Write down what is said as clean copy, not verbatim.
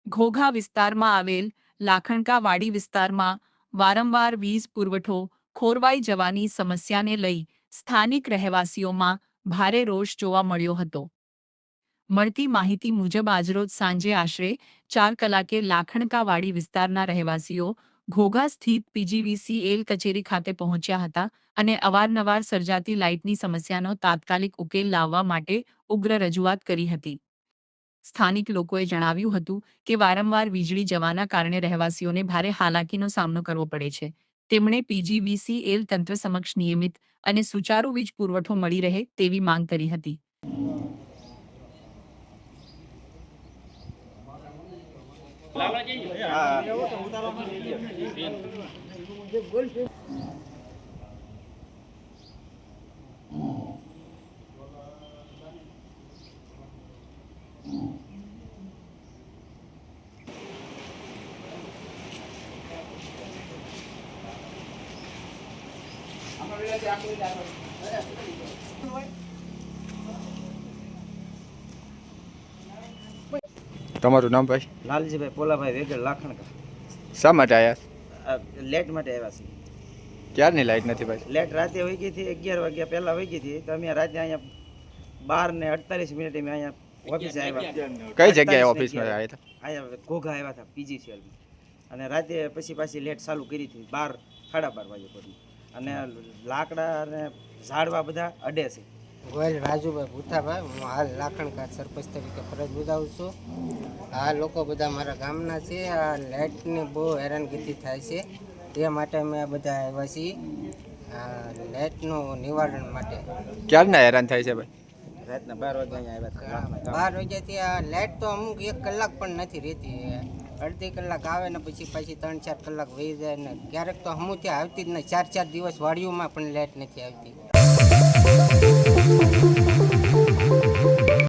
ઘોઘા વિસ્તારમાં આવેલ લાખણકા વાડી વિસ્તારમાં વારંવાર વીજ પુરવઠો ખોરવાઈ જવાની સમસ્યાને લઈ સ્થાનિક રહેવાસીઓમાં ભારે રોષ જોવા મળ્યો હતો. મળતી માહિતી મુજબ આજરોજ સાંજે આશરે 4 કલાકે લાખણકા વાડી વિસ્તારના રહેવાસીઓ ઘોઘા સ્થિત પીજીવીસીએલ કચેરી ખાતે પહોંચ્યા હતા અને અવારનવાર સર્જાતી લાઇટની સમસ્યાનો તાત્કાલિક ઉકેલ લાવવા માટે ઉગ્ર રજૂઆત કરી હતી. સ્થાનિક લોકોએ જણાવ્યું હતું કે વારંવાર વીજળી જવાના કારણે રહેવાસીઓને ભારે હાલાકીનો સામનો કરવો પડે છે. તેમણે પીજીવીસીએલ તંત્ર સમક્ષ નિયમિત અને સુચારુ વીજ પુરવઠો મળી રહે તેવી માંગ કરી હતી. તમારું નામ ભાઈ? લાલજીભાઈ પોલાભાઈ વેગડ લાખણકા. શા માટે આવ્યા? લેટ માટે આવ્યા છીએ. ક્યારની લાઈટ નથી ભાઈ? લેટ રાતે વહી ગઈ હતી, 11 વાગ્યા પહેલાં વહી ગઈ હતી. તો અમે રાતે અહીંયા 12:48 અમે અહીંયા ઓફિસે આવ્યા. કઈ જગ્યાએ ઓફિસમાં આવ્યા હતા? અહીંયા ઘોઘા આવ્યા હતા પીજીસીએલમાં. અને રાતે પછી પાછી લેટ ચાલુ કરી હતી 12:30 વાગે પછી. અને લાકડા અને ઝાડવા બધા અડે છે. ગોયલ રાજુભાઈ ભૂથાભાઈ, હું હાલ લાખણકા સરપંચ તરીકે ફરજ બજાવું છું. આ લોકો બધા મારા ગામના છે. આ લાઇટને બહુ હેરાનગતિ થાય છે, તે માટે અમે આ બધા આવ્યા છીએ આ લાઇટનું નિવારણ માટે. ક્યારના હેરાન થાય છે ભાઈ? રાતના 12 વાગે અહીંયા આવ્યા હતા. 12 વાગ્યાથી આ લાઇટ તો અમુક 1 કલાક પણ નથી રહેતી. અડધી કલાક આવે ને પછી 3-4 કલાક વહી જાય ને ક્યારેક તો હમું ત્યાં આવતી જ નહીં. 4-4 દિવસ વાડીઓમાં પણ લાઇટ નથી આવતી.